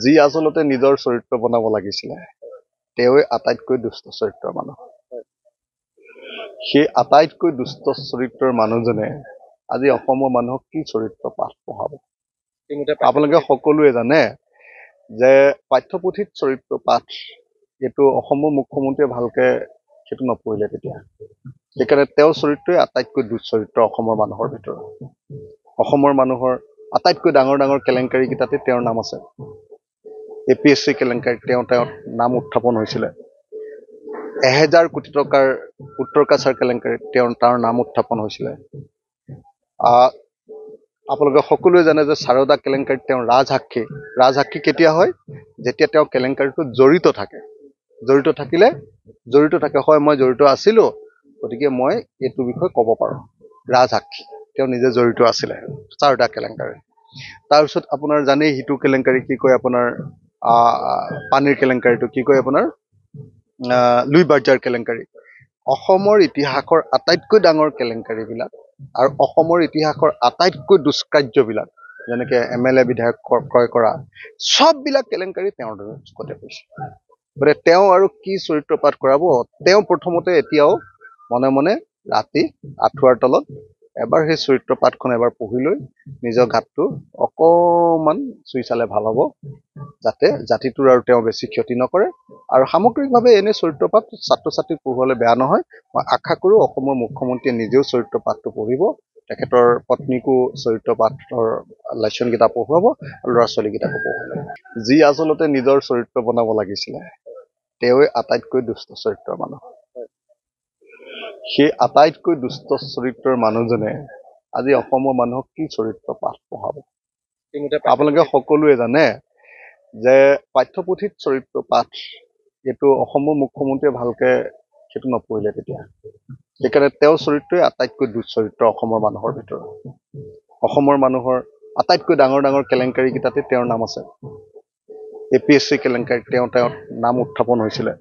যি আচলতে নিজৰ চৰিত্ৰ বনাব লাগিছিলে তেওঁৱে আটাইতকৈ দুষ্ট চৰিত্ৰৰ মানুহ। সেই আটাইতকৈ দুষ্ট চৰিত্ৰৰ মানুহজনে আজি অসমৰ মানুহক কি চৰিত্ৰ পাঠ পঢ়াব? আপোনালোকে সকলোৱে জানে যে পাঠ্যপুথিত চৰিত্ৰ পাঠ এইটো অসমৰ মুখ্যমন্ত্ৰীয়ে ভালকে সেইটো নপঢ়িলে তেতিয়া। সেইকাৰণে তেওঁৰ চৰিত্ৰই আটাইতকৈ দুচৰিত্ৰ অসমৰ মানুহৰ ভিতৰত। অসমৰ মানুহৰ আটাইতকৈ ডাঙৰ ডাঙৰ কেলেংকাৰী কেইটাতে তেওঁৰ নাম আছে। APSC কেলেংকাৰীত তেওঁৰ নাম উত্থাপন হৈছিলে। 1000 কোটি টকাৰ উত্তৰ কাছাৰ কেলেংকাৰীত তাৰ নাম উত্থাপন হৈছিলে। আপোনালোকে সকলোৱে জানে যে সাৰদা কেলেংকাৰীত তেওঁ ৰাজসাক্ষী কেতিয়া হয়? যেতিয়া তেওঁ কেলেংকাৰীটোত জড়িত থাকে হয়, মই জড়িত আছিলো, গতিকে মই এইটো বিষয়ে ক'ব পাৰোঁ। ৰাজসাক্ষী, তেওঁ নিজে জড়িত আছিলে সাৰদা কেলেংকাৰী। তাৰপিছত আপোনাৰ জানেই সিটো কেলেংকাৰী কি কয়, আপোনাৰ পানীৰ কেলেংকাৰীটো কি কয়, আপোনাৰ লুই বাৰ্জাৰ কেলেংকাৰী। অসমৰ ইতিহাসৰ আটাইতকৈ ডাঙৰ কেলেংকাৰীবিলাক আৰু অসমৰ ইতিহাসৰ আটাইতকৈ দুষ্কাৰ্যবিলাক, যেনেকে MLA বিধায়ক ক্ৰয় কৰা, সববিলাক কেলেংকাৰী তেওঁৰ দৰে কৈছে। গতিকে তেওঁ আৰু কি চৰিত্ৰ পাঠ কৰাব? তেওঁ প্ৰথমতে এতিয়াও মনে মনে ৰাতি আঁঠুৱাৰ তলত এবাৰ সেই চৰিত্ৰ পাঠখন এবাৰ পঢ়ি লৈ নিজৰ গাতটো অকণমান চুই চালে ভাল হ'ব, যাতে জাতিটোৰ আৰু তেওঁ বেছি ক্ষতি নকৰে। আৰু সামগ্ৰিকভাৱে এনে চৰিত্ৰ পাঠ ছাত্ৰ ছাত্ৰীক পঢ়ুৱালে বেয়া নহয়। মই আশা কৰোঁ অসমৰ মুখ্যমন্ত্ৰীয়ে নিজেও চৰিত্ৰ পাঠটো পঢ়িব, তেখেতৰ পত্নীকো চৰিত্ৰ পাঠৰ লেচন কেইটা পঢ়ুৱাব আৰু ল'ৰা ছোৱালীকেইটাকো পঢ়ুৱাব। যি আচলতে নিজৰ চৰিত্ৰ বনাব লাগিছিলে তেওঁৱে আটাইতকৈ দুষ্ট চৰিত্ৰৰ মানুহ। সেই আটাইতকৈ দুষ্ট চৰিত্ৰৰ মানুহজনে আজি অসমৰ মানুহক কি চৰিত্ৰ পাঠ পঢ়াব? আপোনালোকে সকলোৱে জানে যে পাঠ্যপুথিত চৰিত্ৰ পাঠ এইটো অসমৰ মুখ্যমন্ত্ৰীয়ে ভালকে সেইটো নপঢ়িলে তেতিয়া। সেইকাৰণে তেওঁৰ চৰিত্ৰই আটাইতকৈ দুচৰিত্ৰ অসমৰ মানুহৰ ভিতৰত। অসমৰ মানুহৰ আটাইতকৈ ডাঙৰ ডাঙৰ কেলেংকাৰী কেইটাতে তেওঁৰ নাম আছে। APSC কেলেংকাৰীত তেওঁৰ নাম উত্থাপন হৈছিলে।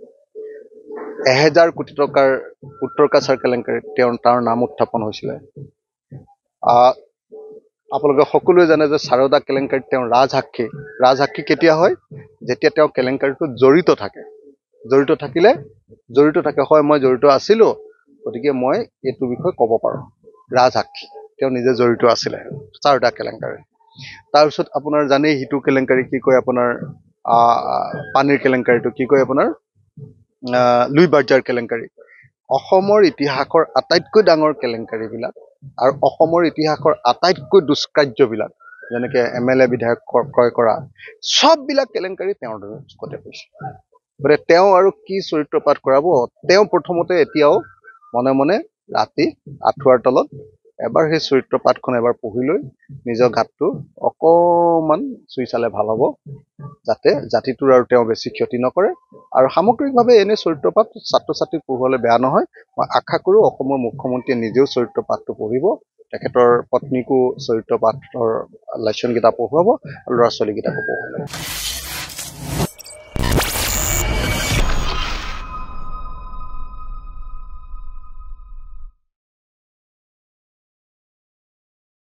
1000 কোটি টকাৰ উত্তৰ কাছাৰ কেলেংকাৰীত তাৰ নাম উত্থাপন হৈছিলে। আপোনালোকে সকলোৱে জানে যে সাৰদা কেলেংকাৰীত তেওঁ ৰাজসাক্ষী কেতিয়া হয়? যেতিয়া তেওঁ কেলেংকাৰীটোত জড়িত থাকে হয়, মই জড়িত আছিলো, গতিকে মই এইটো বিষয়ে ক'ব পাৰোঁ। ৰাজসাক্ষী, তেওঁ নিজে জড়িত আছিলে সাৰদা কেলেংকাৰী। তাৰপিছত আপোনাৰ জানেই সিটো কেলেংকাৰী কি কয়, আপোনাৰ পানীৰ কেলেংকাৰীটো কি কয়, আপোনাৰ লুই বাৰ্জাৰ কেলেংকাৰী। অসমৰ ইতিহাসৰ আটাইতকৈ ডাঙৰ কেলেংকাৰীবিলাক আৰু অসমৰ ইতিহাসৰ আটাইতকৈ দুষ্কাৰ্যবিলাক, যেনেকে MLA বিধায়ক ক্ৰয় কৰা, সববিলাক কেলেংকাৰী তেওঁৰ দৰে কৈছে। গতিকে তেওঁ আৰু কি চৰিত্ৰ পাঠ কৰাব? তেওঁ প্ৰথমতে এতিয়াও মনে মনে ৰাতি আঁঠুৱাৰ তলত এবাৰ সেই চৰিত্ৰ পাঠখন এবাৰ পঢ়ি লৈ নিজৰ গাতটো অকণমান চুই চালে ভাল হ'ব, যাতে জাতিটোৰ আৰু তেওঁ বেছি ক্ষতি নকৰে। আৰু সামগ্ৰিকভাৱে এনে চৰিত্ৰ পাঠ ছাত্ৰ ছাত্ৰীক পঢ়ুৱালে বেয়া নহয়। মই আশা কৰোঁ অসমৰ মুখ্যমন্ত্ৰীয়ে নিজেও চৰিত্ৰ পাঠটো পঢ়িব, তেখেতৰ পত্নীকো চৰিত্ৰ পাঠৰ লেচন কেইটা পঢ়ুৱাব আৰু ল'ৰা ছোৱালীকেইটাকো পঢ়ুৱাব।